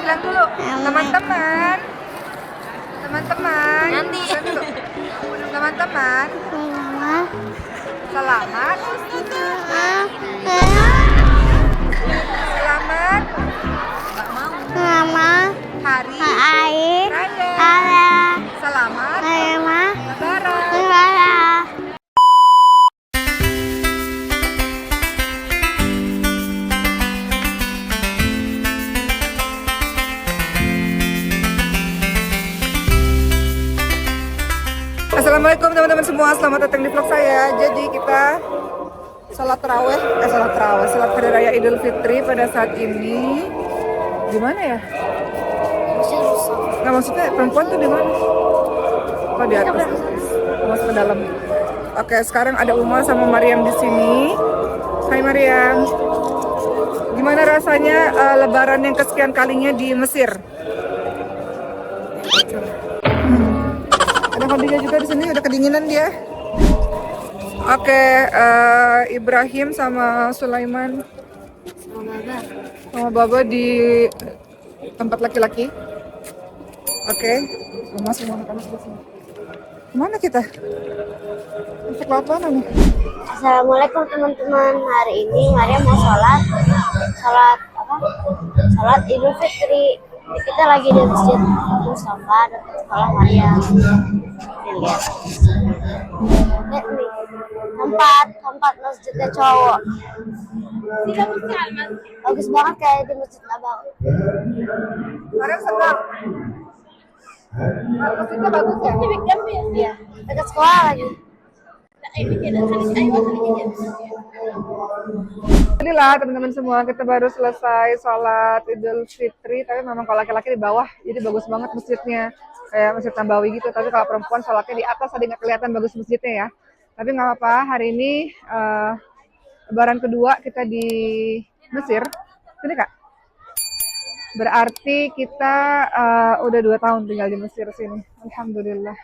bilang dulu. Teman-teman. Teman-teman. Nanti. Teman-teman. Selamat. Selamat hari raya. Selamat Lebaran. Assalamualaikum teman-teman semua, selamat datang di vlog saya. Jadi kita sholat tarawih, sholat hari raya Idul Fitri pada saat ini. Gimana ya? Nggak, maksudnya perempuan tuh di mana? Oh, di atas. Masuk ke dalam. Oke, sekarang ada Uma sama Mariam di sini. Hai Mariam. Gimana rasanya Lebaran yang kesekian kalinya di Mesir? Ada Khadijah juga di sini, udah kedinginan dia. Oke, Ibrahim sama Sulaiman sama Baba di tempat laki-laki. Oke, masuk di sini. Kemana kita? Masuk lapangan nih. Assalamualaikum teman-teman. Hari ini Maria mau sholat Idul Fitri. Kita lagi di masjid Mustafa dekat sekolah Maria. Lihat nih, tempat masjidnya cowok. Bagus banget kayak di masjid Abang. Mariam senang. Masjidnya bagus ya? Iya, dekat sekolah lagi. Inilah teman-teman semua, kita baru selesai sholat Idul Fitri. Tapi memang kalau laki-laki di bawah, jadi bagus banget masjidnya, kayak Masjid Nabawi gitu. Tapi kalau perempuan sholatnya di atas, tadi nggak kelihatan bagus masjidnya ya. Tapi nggak apa-apa, hari ini Lebaran kedua kita di Mesir. Sini Kak. Berarti kita udah 2 tahun tinggal di Mesir sini, alhamdulillah.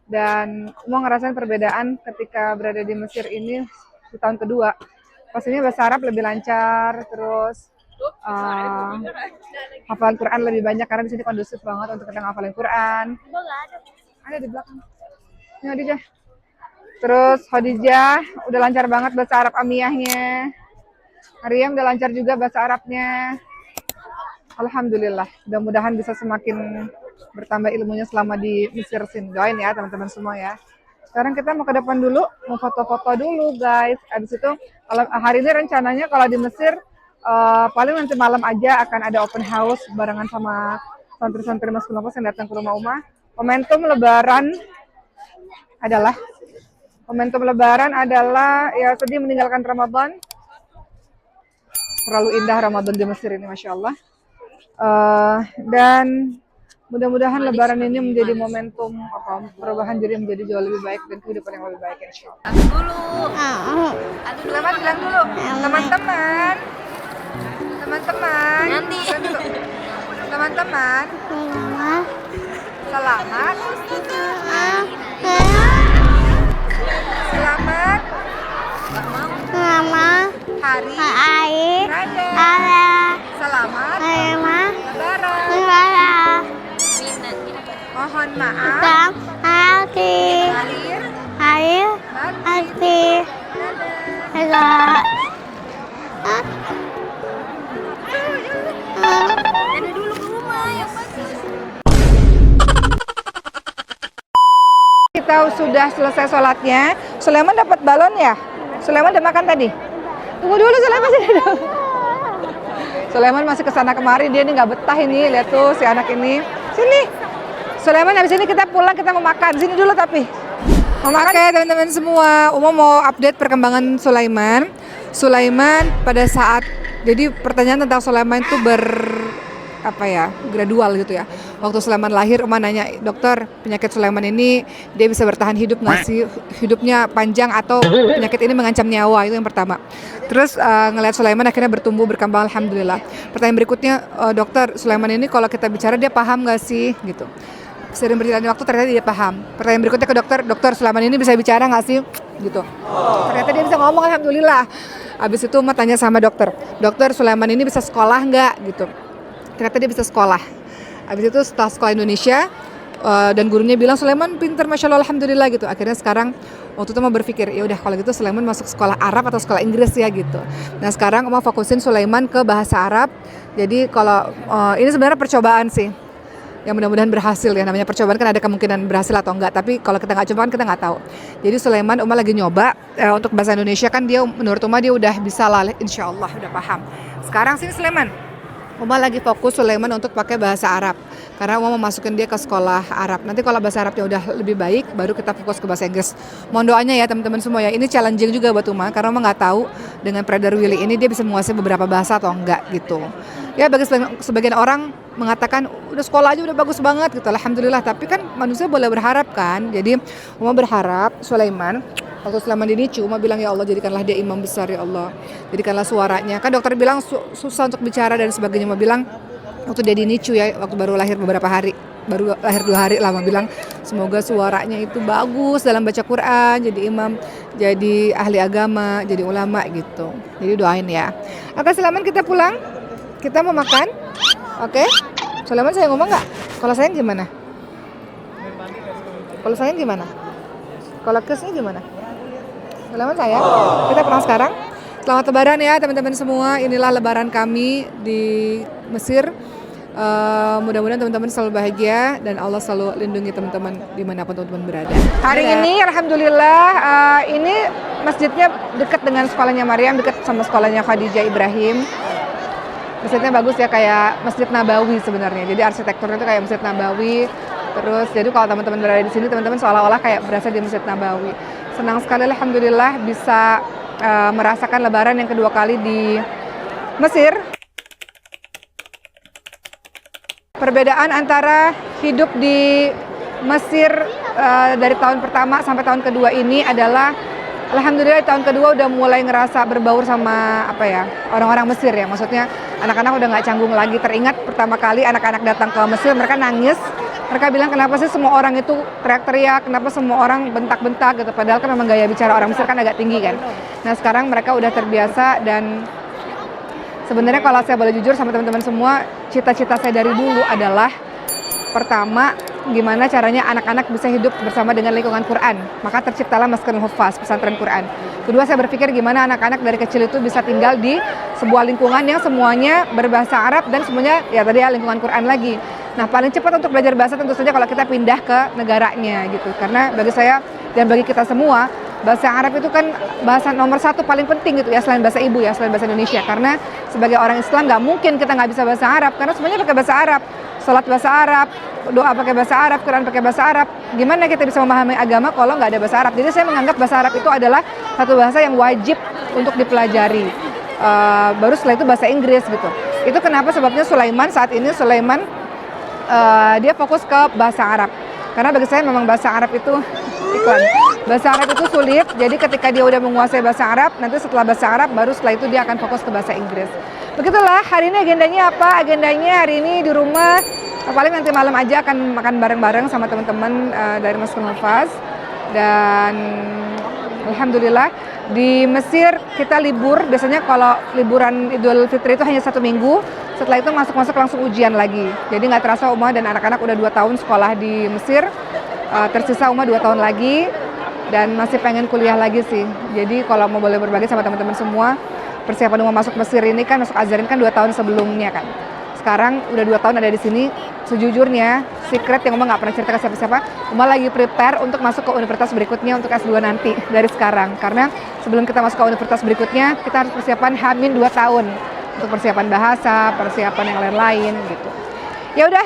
Dan mau ngerasain perbedaan ketika berada di Mesir ini di tahun kedua. Pastinya bahasa Arab lebih lancar, terus hafalan Quran lebih banyak karena di sini kondusif banget untuk kita ngafalin Quran. Ada di belakang. Ini Khadijah. Terus Khadijah udah lancar banget bahasa Arab amiyahnya. Mariam udah lancar juga bahasa Arabnya. Alhamdulillah, mudah-mudahan bisa semakin bertambah ilmunya selama di Mesir sini. Doain ya teman-teman semua ya. Sekarang kita mau ke depan dulu, mau foto-foto dulu guys. Habis itu hari ini rencananya kalau di Mesir paling nanti malam aja akan ada open house barengan sama santri-santri Mas Kulongkos yang datang ke rumah Uma. Momentum Lebaran adalah ya sedih meninggalkan Ramadan. Terlalu indah Ramadan di Mesir ini, Masya Allah. Dan mudah-mudahan Lebaran ini menjadi momentum perubahan diri menjadi jauh lebih baik dan kehidupan yang lebih baik insya Allah. Selamat bilang dulu. Teman-teman. Nanti. Teman-teman. Selamat hari raya. Selamat Lebaran. Mohon maaf lahir batin. Dadah. Jadi dulu ke rumah yang bagus. Kita sudah selesai sholatnya. Sulaiman dapat balon ya? Sulaiman udah makan tadi? Tunggu dulu Sulaiman sini dulu. Sulaiman masih kesana kemari, dia ini nggak betah ini. Lihat tuh si anak ini. Sini. Sulaiman habis ini kita pulang, kita mau makan. Sini dulu tapi. Mau makan. Oke teman-teman semua, Uma mau update perkembangan Sulaiman. Sulaiman pada saat, jadi pertanyaan tentang Sulaiman itu gradual gitu ya. Waktu Sulaiman lahir, Uma nanya, dokter penyakit Sulaiman ini dia bisa bertahan hidup nggak sih? Hidupnya panjang atau penyakit ini mengancam nyawa? Itu yang pertama. Terus ngelihat Sulaiman akhirnya bertumbuh berkembang, alhamdulillah. Pertanyaan berikutnya, dokter Sulaiman ini kalau kita bicara dia paham nggak sih? Gitu. Sering berjalannya waktu ternyata dia paham. Pertanyaan berikutnya ke dokter Sulaiman ini bisa bicara nggak sih? Gitu. Ternyata dia bisa ngomong, alhamdulillah. Habis itu Uma tanya sama dokter Sulaiman ini bisa sekolah nggak? Gitu. ternyata dia bisa sekolah. Habis itu setelah sekolah Indonesia, dan gurunya bilang Sulaiman pinter, masya Allah, alhamdulillah gitu. Akhirnya sekarang waktu itu mau berpikir, ya udah kalau gitu Sulaiman masuk sekolah Arab atau sekolah Inggris ya gitu. Nah sekarang mau fokusin Sulaiman ke bahasa Arab. Jadi kalau ini sebenarnya percobaan sih, yang mudah-mudahan berhasil ya. Namanya percobaan kan ada kemungkinan berhasil atau enggak, tapi kalau kita nggak coba kan kita nggak tahu. Jadi Sulaiman lagi nyoba untuk bahasa Indonesia kan, dia menurut dia udah bisa lah, insya Allah udah paham. Sekarang sini Sulaiman, lagi fokus Sulaiman untuk pakai bahasa Arab, karena mau masukin dia ke sekolah Arab. Nanti kalau bahasa Arabnya udah lebih baik, baru kita fokus ke bahasa Inggris. Mohon doanya ya teman-teman semua ya. Ini challenging juga buat karena nggak tahu dengan Brother Willy ini dia bisa menguasai beberapa bahasa atau enggak gitu. Ya bagi sebagian orang mengatakan udah sekolah aja udah bagus banget gitu, alhamdulillah. Tapi kan manusia boleh berharap kan. Jadi berharap Sulaiman, waktu Sulaiman dinicu, bilang ya Allah jadikanlah dia imam besar ya Allah, jadikanlah suaranya. Kan dokter bilang susah untuk bicara dan sebagainya. Bilang waktu dia dinicu ya, waktu baru lahir beberapa hari, baru lahir 2 hari lah, bilang semoga suaranya itu bagus dalam baca Quran, jadi imam, jadi ahli agama, jadi ulama gitu. Jadi doain ya. Oke Sulaiman, kita pulang, kita mau makan. Oke Sulaiman, saya ngomong nggak? Kalau sayang gimana? Kalau sayang gimana? Kalau kesnya gimana? Selamat sayang, kita pulang sekarang. Selamat lebaran ya teman-teman semua. Inilah lebaran kami di Mesir. Mudah-mudahan teman-teman selalu bahagia dan Allah selalu lindungi teman-teman dimanapun teman-teman berada. Hari ini alhamdulillah ini masjidnya dekat dengan sekolahnya Maryam, dekat sama sekolahnya Khadijah Ibrahim. Masjidnya bagus ya, kayak Masjid Nabawi sebenarnya. Jadi arsitekturnya itu kayak Masjid Nabawi. Terus jadi kalau teman-teman berada di sini, teman-teman seolah-olah kayak berasa di Masjid Nabawi. Senang sekali alhamdulillah bisa merasakan lebaran yang kedua kali di Mesir. Perbedaan antara hidup di Mesir dari tahun pertama sampai tahun kedua ini adalah alhamdulillah tahun kedua udah mulai ngerasa berbaur sama orang-orang Mesir ya. Maksudnya anak-anak udah nggak canggung lagi. Teringat pertama kali anak-anak datang ke Mesir, mereka nangis. Mereka bilang kenapa sih semua orang itu teriak-teriak, kenapa semua orang bentak-bentak gitu. Padahal kan memang gaya bicara orang Mesir kan agak tinggi kan. Nah sekarang mereka udah terbiasa. Dan sebenarnya kalau saya boleh jujur sama teman-teman semua, cita-cita saya dari dulu adalah pertama, gimana caranya anak-anak bisa hidup bersama dengan lingkungan Quran. Maka terciptalah Maskanul Huffaz, pesantren Quran. Kedua, saya berpikir gimana anak-anak dari kecil itu bisa tinggal di sebuah lingkungan yang semuanya berbahasa Arab dan semuanya ya tadi ya lingkungan Quran lagi. Nah paling cepat untuk belajar bahasa tentu saja kalau kita pindah ke negaranya gitu. Karena bagi saya dan bagi kita semua, bahasa Arab itu kan bahasa nomor 1 paling penting gitu ya, selain bahasa ibu ya, selain bahasa Indonesia. Karena sebagai orang Islam nggak mungkin kita nggak bisa bahasa Arab, karena semuanya pakai bahasa Arab. Sholat bahasa Arab, doa pakai bahasa Arab, Quran pakai bahasa Arab. Gimana kita bisa memahami agama kalau nggak ada bahasa Arab? Jadi saya menganggap bahasa Arab itu adalah satu bahasa yang wajib untuk dipelajari. Baru setelah itu bahasa Inggris gitu. Itu kenapa sebabnya saat ini Sulaiman dia fokus ke bahasa Arab. Karena bagi saya memang bahasa Arab itu bahasa Arab itu sulit. Jadi ketika dia udah menguasai bahasa Arab, nanti setelah bahasa Arab baru setelah itu dia akan fokus ke bahasa Inggris. Begitulah hari ini agendanya apa? Agendanya hari ini di rumah paling nanti malam aja akan makan bareng-bareng sama teman-teman dari Maskanul Huffaz. Dan alhamdulillah di Mesir kita libur. Biasanya kalau liburan Idul Fitri itu hanya 1 minggu. Setelah itu masuk langsung ujian lagi. Jadi nggak terasa Uma dan anak-anak udah 2 tahun sekolah di Mesir. Tersisa Uma 2 tahun lagi dan masih pengen kuliah lagi sih. Jadi kalau mau boleh berbagi sama teman-teman semua, persiapan Uma masuk Mesir ini kan, masuk Azharin kan 2 tahun sebelumnya kan. Sekarang udah 2 tahun ada di sini. Sejujurnya secret yang Uma nggak pernah cerita ke siapa-siapa, Uma lagi prepare untuk masuk ke universitas berikutnya untuk S2 nanti dari sekarang. Karena sebelum kita masuk ke universitas berikutnya, kita harus persiapan H-2 tahun untuk persiapan bahasa, persiapan yang lain-lain gitu. Ya udah,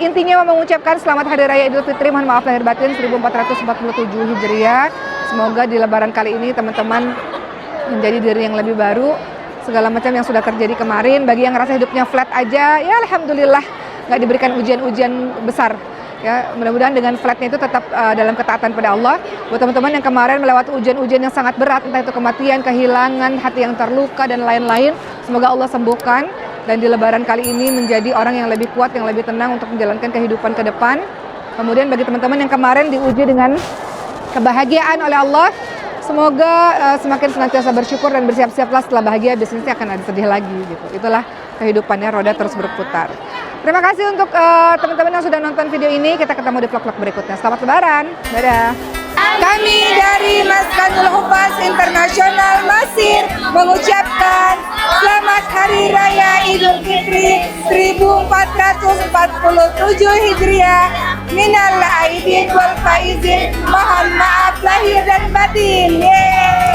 intinya mau mengucapkan selamat Hari Raya Idul Fitri, mohon maaf lahir batin 1447 Hijriah. Semoga di lebaran kali ini teman-teman menjadi diri yang lebih baru. Segala macam yang sudah terjadi kemarin, bagi yang ngerasa hidupnya flat aja, ya alhamdulillah nggak diberikan ujian-ujian besar. Ya, mudah-mudahan dengan flatnya itu tetap dalam ketaatan pada Allah. Buat teman-teman yang kemarin melewati ujian-ujian yang sangat berat, entah itu kematian, kehilangan, hati yang terluka dan lain-lain, semoga Allah sembuhkan. Dan di lebaran kali ini menjadi orang yang lebih kuat, yang lebih tenang untuk menjalankan kehidupan ke depan. Kemudian bagi teman-teman yang kemarin diuji dengan kebahagiaan oleh Allah, semoga semakin senantiasa bersyukur dan bersiap-siaplah setelah bahagia, bisnisnya akan ada sedih lagi gitu. Itulah kehidupannya, roda terus berputar. Terima kasih untuk teman-teman yang sudah nonton video ini. Kita ketemu di vlog-vlog berikutnya. Selamat Lebaran. Dadah. Kami dari Maskanul Huffaz Internasional Mesir mengucapkan Selamat Hari Raya Idul Fitri 1447 Hijriah. Minal aidin wal faizin. Mohon maaf lahir dan batin. Yeay.